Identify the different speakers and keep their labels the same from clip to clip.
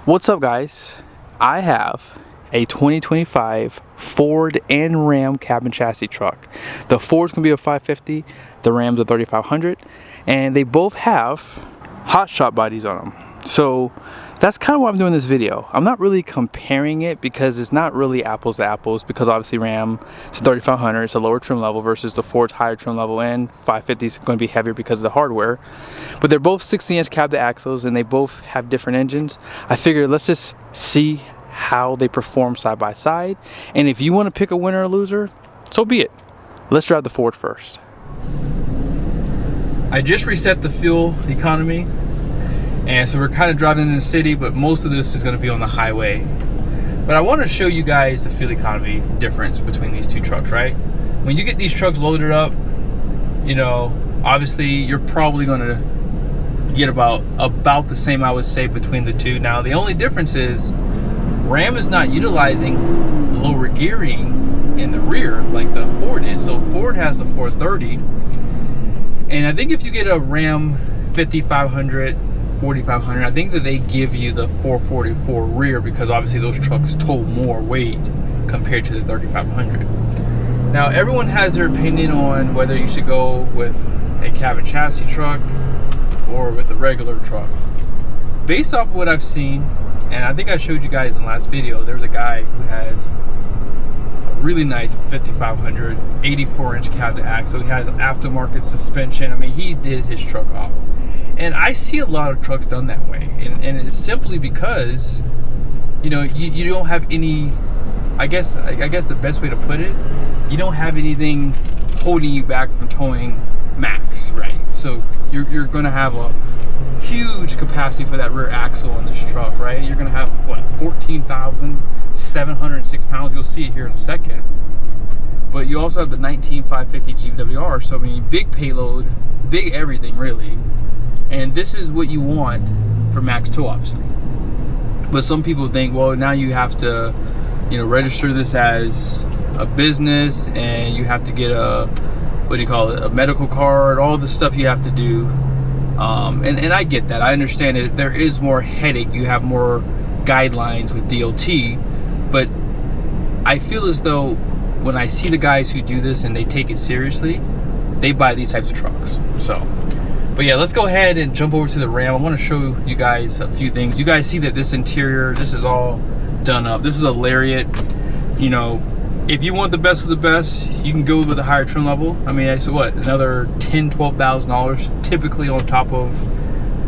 Speaker 1: What's up, guys? I have a 2025 Ford and Ram cabin chassis truck. The Ford's gonna be a 550, the Ram's a 3500, and they both have HotShot bodies on them. So that's kind of why I'm doing this video. I'm not really comparing it because it's not really apples to apples, because obviously Ram, it's a 3500, it's a lower trim level versus the Ford's higher trim level, and 550 is going to be heavier because of the hardware. But they're both 60-inch cab to axles and they both have different engines. I figured let's just see how they perform side by side, and if you want to pick a winner or loser, so be it. Let's drive the Ford first. I just reset the fuel economy, and so we're kind of driving in the city, but most of this is going to be on the highway. But I want to show you guys the fuel economy difference between these two trucks, right? When you get these trucks loaded up, you know, obviously you're probably going to get about the same, I would say, between the two. Now, the only difference is Ram is not utilizing lower gearing in the rear like the Ford is. So Ford has the 430, and I think if you get a Ram 5500, 4500, I think that they give you the 444 rear, because obviously those trucks tow more weight compared to the 3500. Now, everyone has their opinion on whether you should go with a cabin chassis truck or with a regular truck. Based off what I've seen, and I think I showed you guys in the last video, there's a guy who has a really nice 5500 84-inch cab to axle. He has aftermarket suspension. I mean, he did his truck up. And I see a lot of trucks done that way, and it's simply because, you know, you don't have any, I guess the best way to put it, you don't have anything holding you back from towing max, right? So you're going to have a huge capacity for that rear axle on this truck, right? You're going to have, what, 14,706 pounds. You'll see it here in a second. But you also have the 19550 GBWR, so I mean, big payload, big everything, really. And this is what you want for max tow-ups. But some people think, well, now you have to, you know, register this as a business, and you have to get a, what do you call it, a medical card, all the stuff you have to do. And I get that. I understand it. There is more headache. You have more guidelines with DOT. But I feel as though when I see the guys who do this and they take it seriously, they buy these types of trucks. So, but yeah, let's go ahead and jump over to the Ram. I want to show you guys a few things. You guys see that this interior, this is all done up. This is a Lariat. You know, if you want the best of the best, you can go with a higher trim level. I mean, I said, what, another $10,000-$12,000 typically on top of,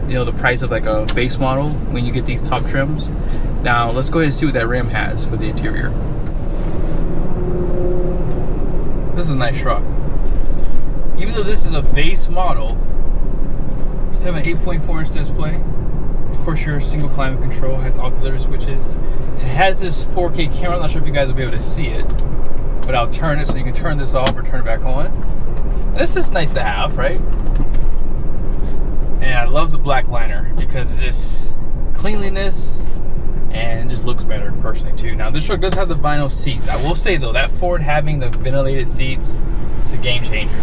Speaker 1: you know, the price of like a base model when you get these top trims. Now, let's go ahead and see what that Ram has for the interior. This is a nice truck. Even though this is a base model, it's have an 8.4-inch display. Of course, your single climate control has auxiliary switches. It has this 4K camera. I'm not sure if you guys will be able to see it, but I'll turn it so you can turn this off or turn it back on. And this is nice to have, right? And I love the black liner because it's just cleanliness, and it just looks better personally too. Now, this truck does have the vinyl seats. I will say though, that Ford having the ventilated seats, it's a game changer.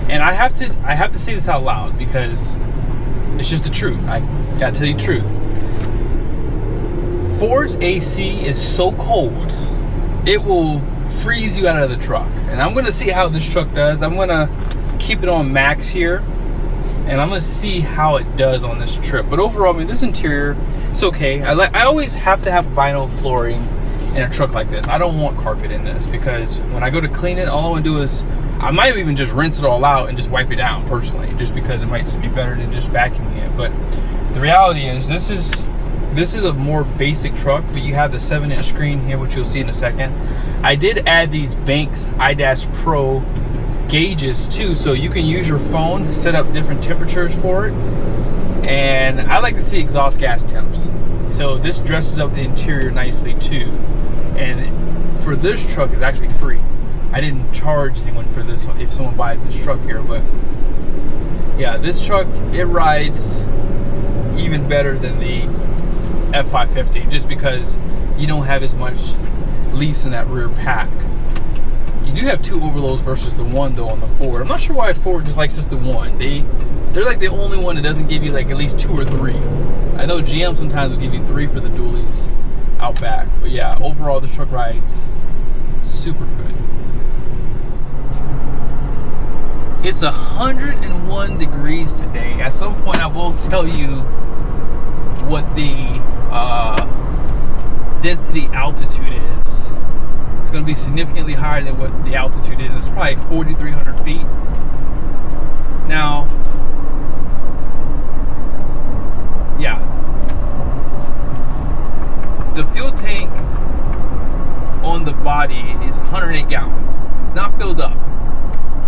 Speaker 1: And I have to say this out loud because it's just the truth. I gotta tell you the truth. Ford's AC is so cold, it will freeze you out of the truck. And I'm gonna see how this truck does. I'm gonna keep it on max here, and I'm gonna see how it does on this trip. But overall, I mean, this interior, it's okay. I always have to have vinyl flooring in a truck like this. I don't want carpet in this, because when I go to clean it, all I want to do is, I might even just rinse it all out and just wipe it down personally, just because it might just be better than just vacuuming it. But the reality is, this is a more basic truck, but you have the 7-inch screen here, which you'll see in a second. I did add these Banks iDash Pro gauges too, so you can use your phone, set up different temperatures for it. And I like to see exhaust gas temps, so this dresses up the interior nicely too. And for this truck, is actually free. I didn't charge anyone for this if someone buys this truck here, but yeah, this truck, it rides even better than the F550, just because you don't have as much lease in that rear pack. You do have 2 overloads versus the 1 though on the Ford. I'm not sure why Ford just likes just the 1. They They're like the only one that doesn't give you like at least 2 or 3. I know GM sometimes will give you 3 for the dualies out back. But yeah, overall the truck rides super good. It's 101 degrees today. At some point I will tell you what the density altitude is. It's going to be significantly higher than what the altitude is. It's probably 4,300 feet. Now, yeah, the fuel tank on the body is 108 gallons, not filled up.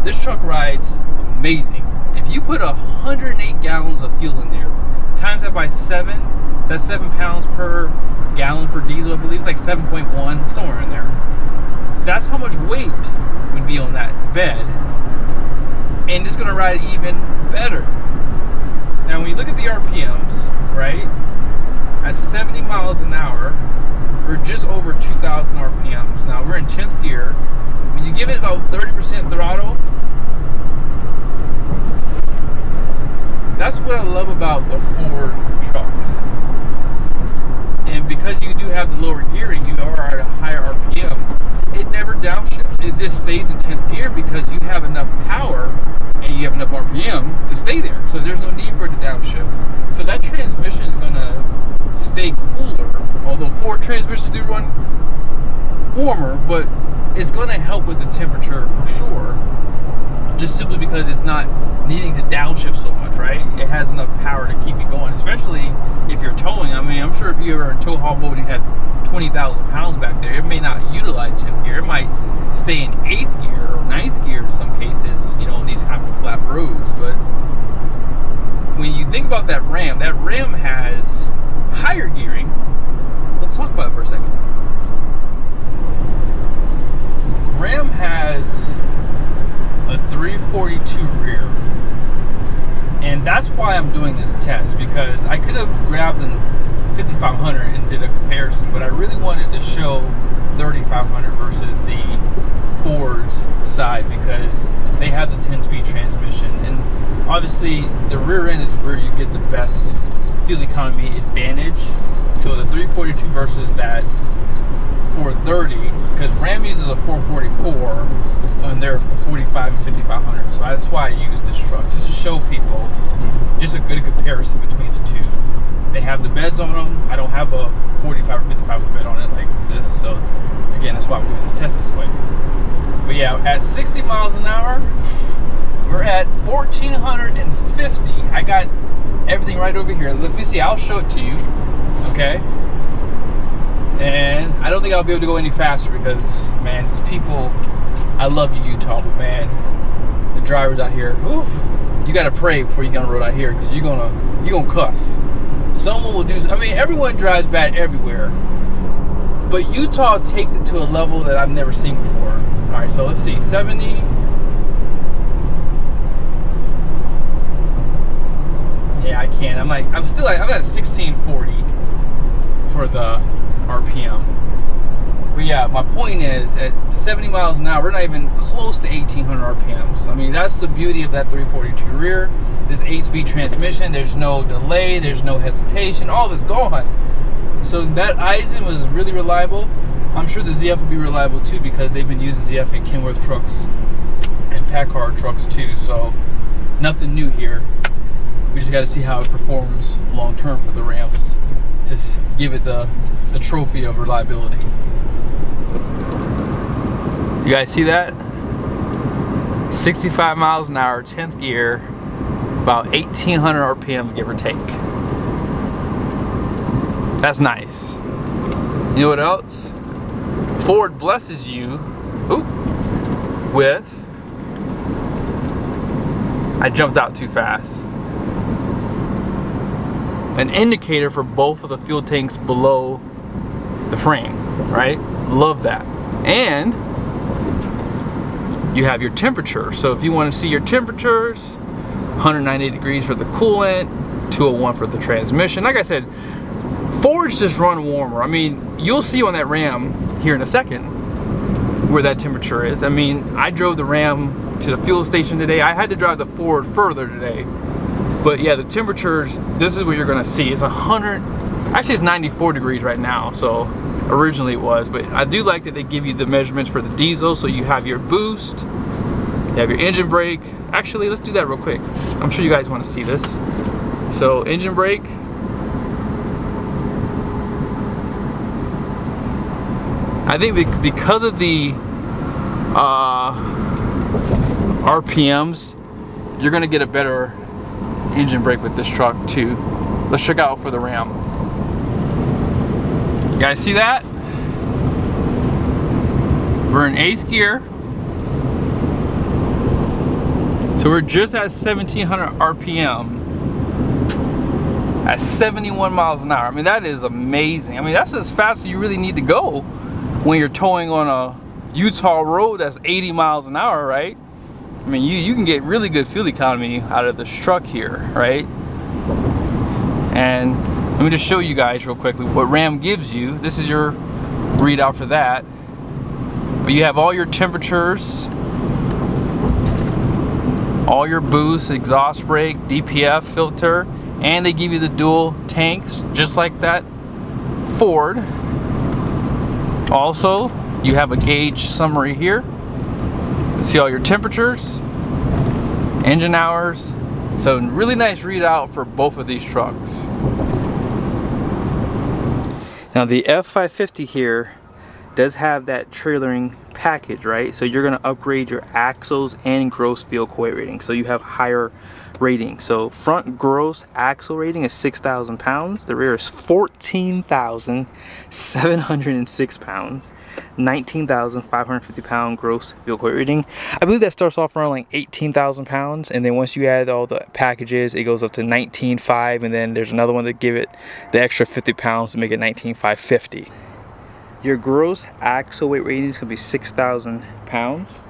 Speaker 1: This truck rides amazing. If you put 108 gallons of fuel in there, times that by 7, that's 7 pounds per gallon for diesel, I believe. It's like 7.1, somewhere in there. That's how much weight would be on that bed. And it's gonna ride even better. Now when you look at the RPMs, right? At 70 miles an hour, we're just over 2,000 RPMs. Now we're in 10th gear. When you give it about 30% throttle, that's what I love about the Ford trucks. And because you do have the lower gearing, you are at a higher RPM, it never downshifts. It just stays in 10th gear because you have enough power and you have enough RPM to stay there. So there's no need for it to downshift. So that transmission is going to stay cooler, although Ford transmissions do run warmer, but it's going to help with the temperature for sure, just simply because it's not needing to downshift so much, right? It has enough power to keep it going, especially if you're towing. I mean, I'm sure if you ever in tow haul mode and you had 20,000 pounds back there, it may not utilize 10th gear. It might stay in 8th gear or 9th gear in some cases, you know, on these kind of flat roads. But when you think about that Ram has higher gearing. Let's talk about it for a second. Ram has a 342 rear, and that's why I'm doing this test, because I could have grabbed an 5500 and did a comparison, but I really wanted to show 3500 versus the Ford's side, because they have the 10-speed transmission, and obviously the rear end is where you get the best fuel economy advantage. So the 342 versus that 430, because Ram uses a 444 and they're 45 and 5500, so that's why I use this truck, just to show people just a good comparison between the two. They have the beds on them. I don't have a 45 or 55 with a bed on it like this, so again, that's why I'm doing this test this way. But yeah, at 60 miles an hour, we're at 1450. I got everything right over here. Let me see, I'll show it to you, okay? And I don't think I'll be able to go any faster because, man, it's people, I love you, Utah, but man, the drivers out here, oof, you gotta pray before you get on the road out here, because you're gonna cuss. Someone will do, I mean, everyone drives bad everywhere, but Utah takes it to a level that I've never seen before. All right, so let's see, 70. Yeah, I can't. I'm at 1640 for the RPM. But yeah, my point is, at 70 miles an hour, we're not even close to 1800 RPMs. I mean, that's the beauty of that 342 rear. This 8-speed transmission, there's no delay, there's no hesitation, all of it's gone. So that Eisen was really reliable. I'm sure the ZF will be reliable too, because they've been using ZF in Kenworth trucks and Packard trucks too. So nothing new here. We just got to see how it performs long term for the Rams, to give it the trophy of reliability. You guys see that? 65 miles an hour, 10th gear, about 1800 RPMs, give or take. That's nice. You know what else? Ford blesses you with, I jumped out too fast, an indicator for both of the fuel tanks below the frame, right? Love that. And you have your temperature. So if you want to see your temperatures, 190 degrees for the coolant, 201 for the transmission. Like I said, Fords just run warmer. I mean, you'll see on that Ram here in a second where that temperature is. I mean, I drove the Ram to the fuel station today. I had to drive the Ford further today But yeah, the temperatures, this is what you're gonna see. It's 100, actually it's 94 degrees right now, so originally it was. But I do like that they give you the measurements for the diesel, so you have your boost, you have your engine brake. Actually, let's do that real quick. I'm sure you guys wanna see this. So engine brake. I think because of the RPMs, you're gonna get a better engine brake with this truck too. Let's check out for the Ram. You guys see that? We're in 8th gear. So we're just at 1700 RPM at 71 miles an hour. I mean, that is amazing. I mean, that's as fast as you really need to go when you're towing on a Utah road that's 80 miles an hour, right? I mean, you can get really good fuel economy out of this truck here, right? And let me just show you guys real quickly what Ram gives you. This is your readout for that. But you have all your temperatures, all your boost, exhaust brake, DPF filter, and they give you the dual tanks, just like that Ford. Also, you have a gauge summary here. You see all your temperatures, engine hours. So really nice readout for both of these trucks. Now the F550 here does have that trailering package, right? So you're gonna upgrade your axles and gross vehicle weight rating. So you have higher rating. So front gross axle rating is 6,000 pounds. The rear is 14,706 pounds. 19,550 pound gross vehicle weight rating. I believe that starts off around like 18,000 pounds, and then once you add all the packages, it goes up to 19,500, and then there's another one that give it the extra 50 pounds to make it 19,550. Your gross axle weight rating is going to be 6,000 pounds.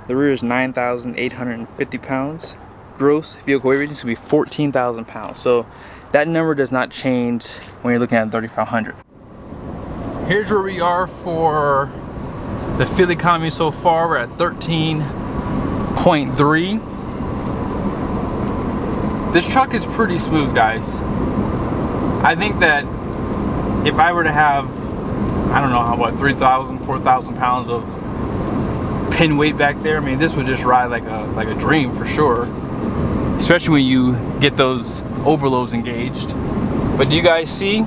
Speaker 1: The rear is 9,850 pounds. Gross vehicle weight rating is going to be 14,000 pounds. So that number does not change when you're looking at 3,500. Here's where we are for the fuel economy so far. We're at 13.3. This truck is pretty smooth, guys. I think that if I were to have, I don't know, what, 3,000, 4,000 pounds of pin weight back there, I mean, this would just ride like a dream for sure. Especially when you get those overloads engaged. But do you guys see?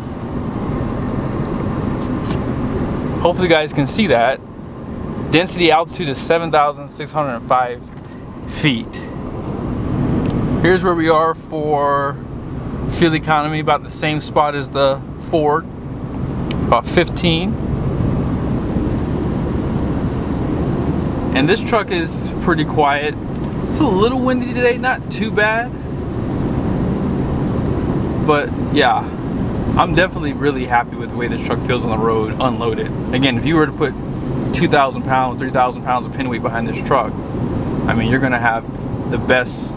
Speaker 1: Hopefully you guys can see that. Density altitude is 7,605 feet. Here's where we are for fuel economy, about the same spot as the Ford, about 15. And this truck is pretty quiet. It's a little windy today, not too bad. But yeah, I'm definitely really happy with the way this truck feels on the road, unloaded. Again, if you were to put 2,000 pounds, 3,000 pounds of pin weight behind this truck, I mean, you're gonna have the best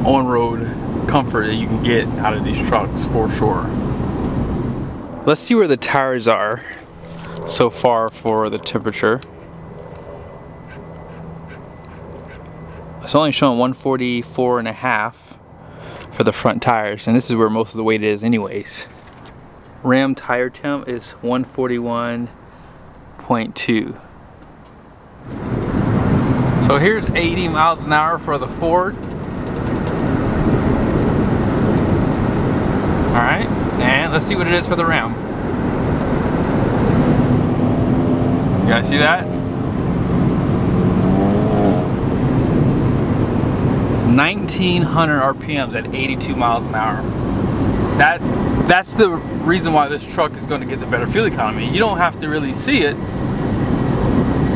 Speaker 1: on-road comfort that you can get out of these trucks for sure. Let's see where the tires are so far for the temperature. It's only showing 144.5 for the front tires, and this is where most of the weight is anyways. Ram tire temp is 141.2. So here's 80 miles an hour for the Ford. Alright, and let's see what it is for the Ram. You guys see that? 1,900 RPMs at 82 miles an hour. That's the reason why this truck is going to get the better fuel economy. You don't have to really see it,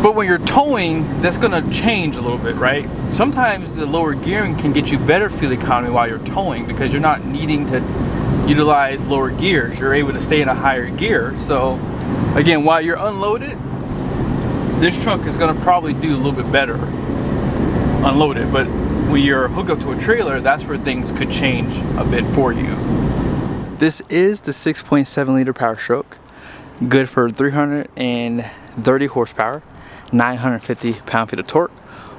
Speaker 1: but when you're towing, that's going to change a little bit, right? Sometimes the lower gearing can get you better fuel economy while you're towing because you're not needing to utilize lower gears. You're able to stay in a higher gear. So again, while you're unloaded, this truck is going to probably do a little bit better unloaded, but when you're hooked up to a trailer, that's where things could change a bit for you. This is the 6.7 liter Power Stroke, good for 330 horsepower, 950 pound-feet of torque.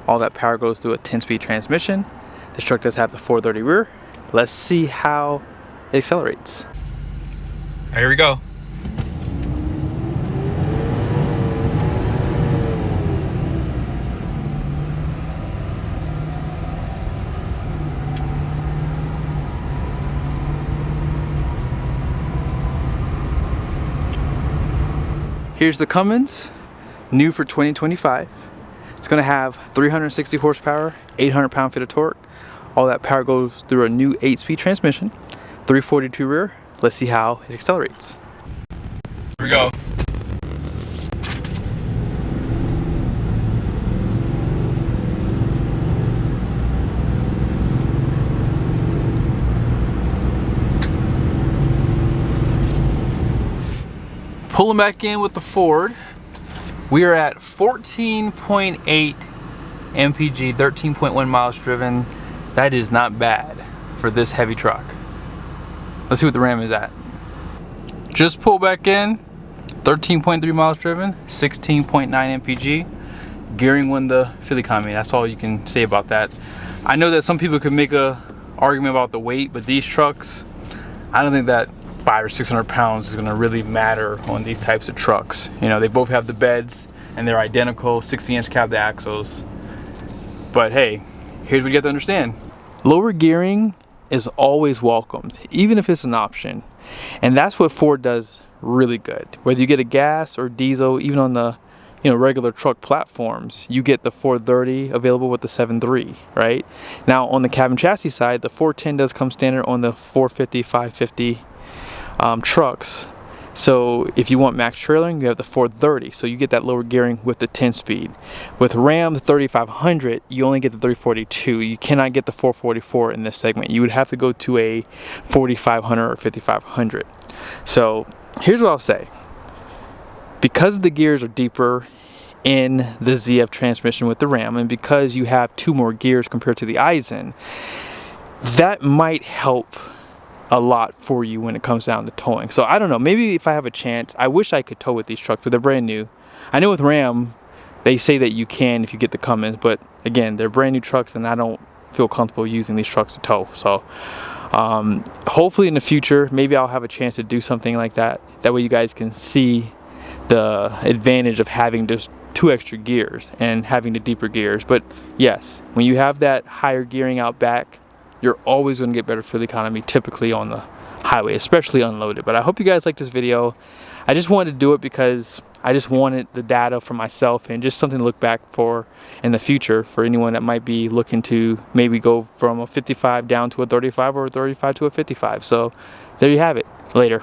Speaker 1: All that power goes through a 10-speed transmission. This truck does have the 430 rear, let's see how it accelerates. Here we go. Here's the Cummins, new for 2025. It's gonna have 360 horsepower, 800 pound-feet of torque. All that power goes through a new 8-speed transmission, 342 rear. Let's see how it accelerates. Here we go. Pulling back in with the Ford, we are at 14.8 MPG, 13.1 miles driven. That is not bad for this heavy truck. Let's see what the Ram is at. Just pulled back in, 13.3 miles driven, 16.9 MPG. Gearing won the fuel economy. That's all you can say about that. I know that some people could make a argument about the weight, but these trucks, I don't think that 500 or 600 pounds is going to really matter on these types of trucks. You know, they both have the beds and they're identical, 60-inch cab to axles. But hey, here's what you have to understand. Lower gearing is always welcomed, even if it's an option. And that's what Ford does really good. Whether you get a gas or diesel, even on the regular truck platforms, you get the 430 available with the 7.3, right? Now on the cabin chassis side, the 410 does come standard on the 450, 550 trucks. So if you want max trailering, you have the 430, so you get that lower gearing with the 10-speed. With Ram, the 3500, you only get the 342. You cannot get the 444 in this segment. You would have to go to a 4500 or 5500. So here's what I'll say. Because the gears are deeper in the ZF transmission with the Ram, and because you have 2 more gears compared to the Eisen, that might help a lot for you when it comes down to towing. So I don't know, maybe if I have a chance, I wish I could tow with these trucks, but they're brand new. I know with Ram, they say that you can if you get the Cummins, but again, they're brand new trucks and I don't feel comfortable using these trucks to tow. So hopefully in the future, maybe I'll have a chance to do something like that. That way you guys can see the advantage of having just 2 extra gears and having the deeper gears. But yes, when you have that higher gearing out back, you're always going to get better fuel economy typically on the highway, especially unloaded. But I hope you guys like this video. I just wanted to do it because I just wanted the data for myself and just something to look back for in the future for anyone that might be looking to maybe go from a 55 down to a 35 or a 35 to a 55. So there you have it. Later.